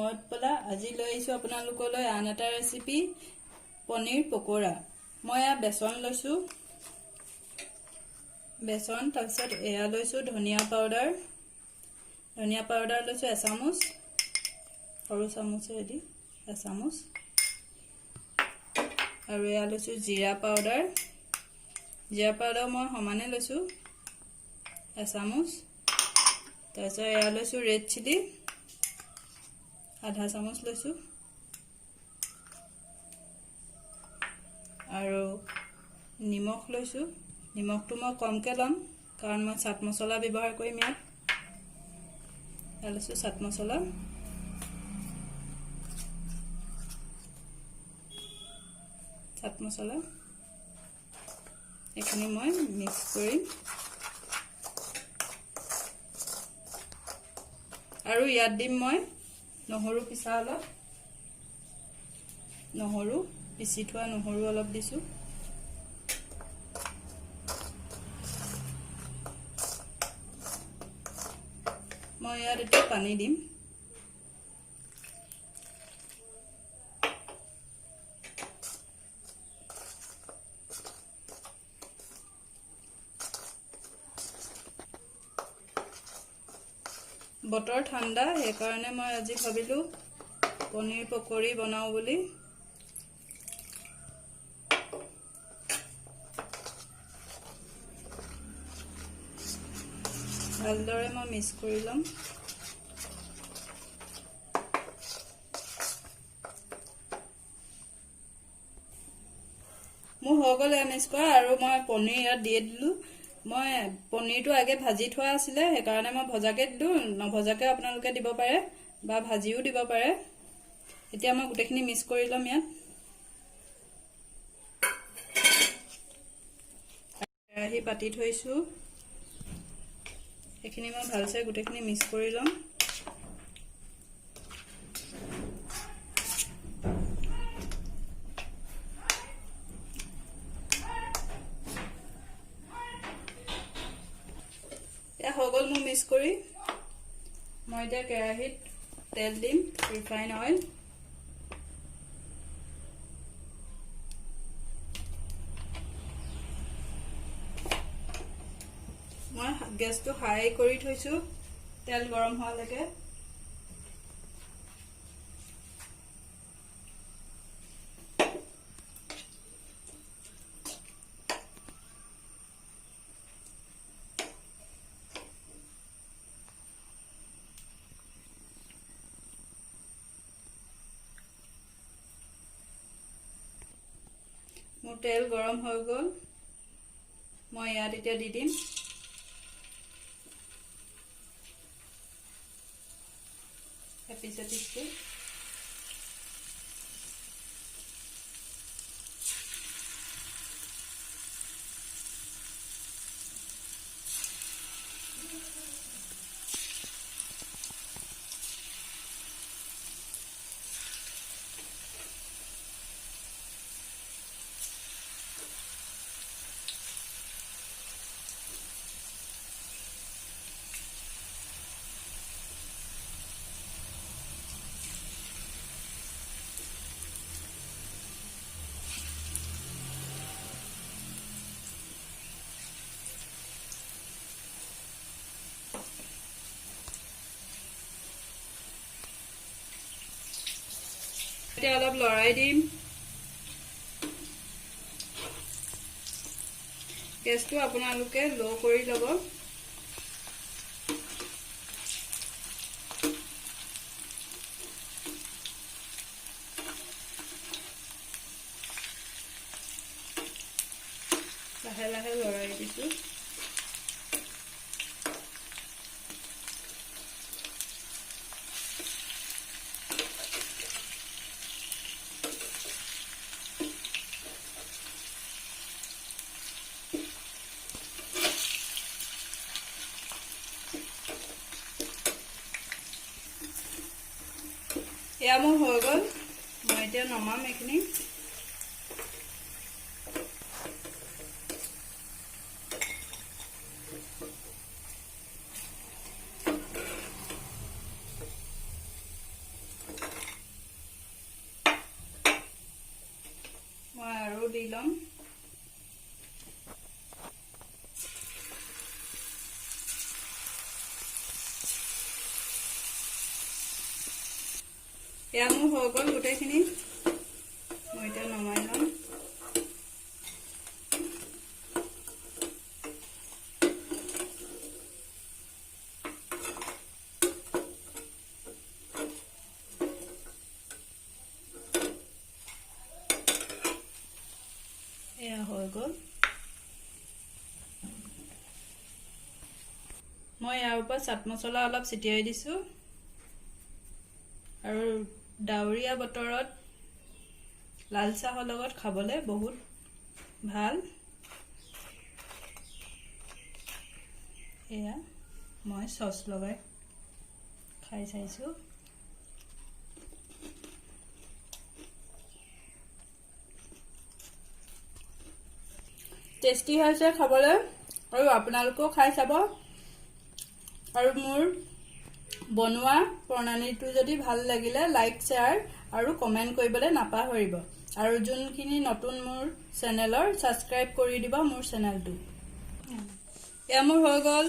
মই উৎপলা আজি লৈ আহিছো আপোনালোকলৈ আন এটা ৰেচিপি পনীৰ পকোৰা। মই বেসন লৈছো, বেসন তাৰপিছত এয়া লৈছো ধনিয়া পাউডাৰ লৈছো এচামুচ, সৰু চামুচেদি এচামুচ, আৰু এয়া লৈছো জিৰা পাউডাৰ মই সমানে লৈছো এচামুচ, তাৰপিছত এয়া লৈছো ৰেড চিলি আধা চামুচ লৈছো, আৰু নিমখ লৈছো। নিমখটো মই কমকে লম কাৰণ মই চাট মছলা ব্যৱহাৰ কৰিম। ইয়াত লৈছো চাট মছলা, এইখিনি মই মিক্স কৰিম। আৰু ইয়াত দিম মই নহৰু পিছা অলপ, পিছি থোৱা নহৰু অলপ দিছো। মই ইয়াত এতিয়া পানী দিম। বতৰ ঠাণ্ডা, সেইকাৰণে মই আজি ভাবিলো পনীৰ পকৰি বনাও বুলি। ভালদৰে মই মিক্স কৰি ল'ম। মোৰ হৈ গ'ল মিক্স কৰা, আৰু মই পনীৰ ইয়াত দি দিলো। মই পনীৰটো আগে ভাজি থোৱা আছিলে, সেইকাৰণে মই ভজাকে দিলো। নভজাকে আপোনালোকে দিব পাৰে বা ভাজিও দিব পাৰে। এতিয়া মই গোটেইখিনি মিক্স কৰি ল'ম। ইয়াত কেৰাহী পাতি থৈছো, এইখিনি মই ভালছে গোটেইখিনি মিক্স কৰি ল'ম। হৈ গ'ল মোৰ মিক্স কৰি। মই এতিয়া কেৰাহীত তেল দিম, ৰিফাইন অইল। মই গেছটো হাই কৰি থৈছো তেল গৰম হোৱালৈকে। মোৰ তেল গৰম হৈ গ'ল, মই ইয়াত এতিয়া দি দিম এপিচটো। এতিয়া অলপ লৰাই দিম। গেছটো আপোনালোকে ল' কৰি ল'ব। লাহে লাহে লৰাই দিছো। এয়া মোৰ হৈ গ'ল, মই এতিয়া নমাম এইখিনি। দি ল'ম। এয়া মোৰ হৈ গ'ল গোটেইখিনি। মই এতিয়া নমাই ল'ম। এয়া হৈ গ'ল। মই ইয়াৰ ওপৰত চাট মছলা অলপ ছিটিয়াই দিছোঁ। আৰু ডাৱৰীয়া বতৰত লাল চাহৰ লগত খাবলৈ বহুত ভাল। এয়া মই চচ লগাই খাই চাইছোঁ। টেষ্টি হৈছে খাবলৈ, আৰু আপোনালোকেও খাই চাব। আৰু মোৰ বনোৱা প্ৰণালীটো যদি ভাল লাগিলে লাইক, শ্বেয়াৰ আৰু কমেণ্ট কৰিবলৈ নাপাহৰিব। আৰু যোনখিনি নতুন মোৰ চেনেলৰ ছাবস্ক্ৰাইব কৰি দিব মোৰ চেনেলটো। এয়া মোৰ হৈ গ'ল।